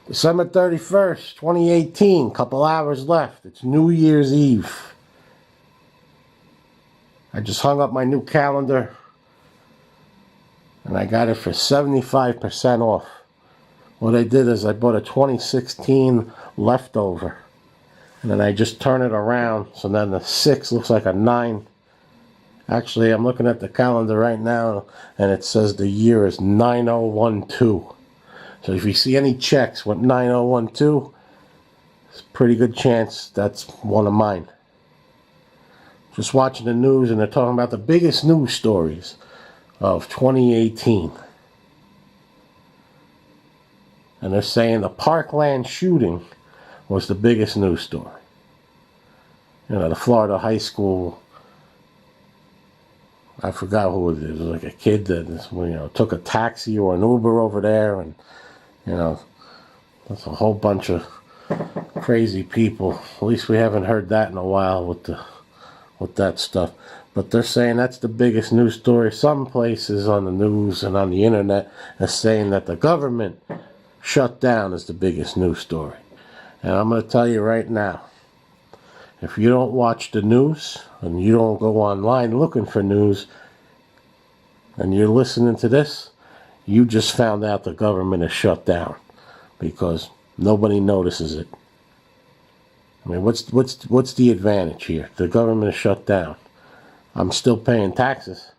December 31st, 2018, couple hours left. It's New Year's Eve. I just hung up my new calendar and I got it for 75% off. What I did is I bought a 2016 leftover and then I just turn it around so then the 6 looks like a 9. Actually, I'm looking at the calendar right now and it says the year is 9012. So if you see any checks with 9012, it's a pretty good chance that's one of mine. Just watching the news and they're talking about the biggest news stories of 2018. And they're saying the Parkland shooting was the biggest news story. You know, the Florida high school, I forgot who it is. It was like a kid that took a taxi or an Uber over there, and that's a whole bunch of crazy people. At least we haven't heard that in a while with that stuff. But they're saying that's the biggest news story. Some places on the news and on the internet are saying that the government shut down is the biggest news story. And I'm going to tell you right now, if you don't watch the news and you don't go online looking for news and you're listening to this, you just found out the government is shut down because nobody notices it. I mean, what's the advantage here? The government is shut down. I'm still paying taxes.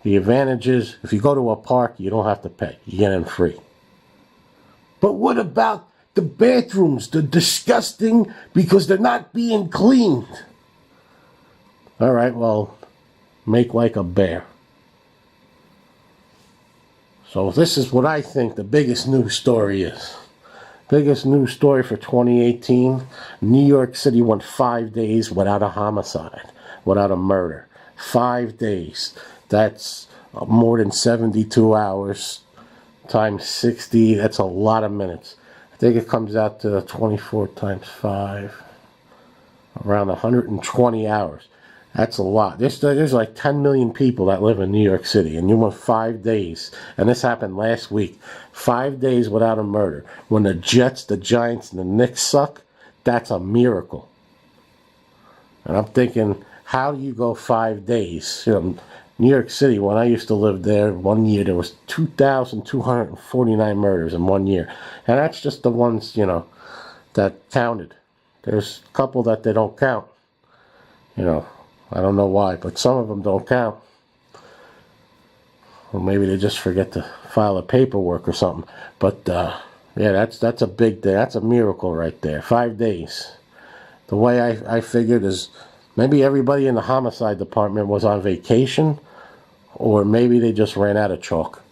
The advantage is if you go to a park, you don't have to pay. You get in free. But what about the bathrooms? They're disgusting because they're not being cleaned. All right, well, make like a bear. So this is what I think the biggest news story is. Biggest news story for 2018. New York City went 5 days without a homicide, without a murder. 5 days. That's more than 72 hours times 60. That's a lot of minutes. I think it comes out to 24 times 5. Around 120 hours. That's a lot. There's like 10 million people that live in New York City, and you went 5 days, and this happened last week. 5 days without a murder. When the Jets, the Giants, and the Knicks suck, that's a miracle. And I'm thinking, how do you go 5 days? New York City, when I used to live there, 1 year there was 2,249 murders in 1 year. And that's just the ones, that counted. There's a couple that they don't count. I don't know why, but some of them don't count. Or maybe they just forget to file a paperwork or something. But yeah, that's a big day. That's a miracle right there. 5 days. The way I figured is maybe everybody in the homicide department was on vacation, or maybe they just ran out of chalk.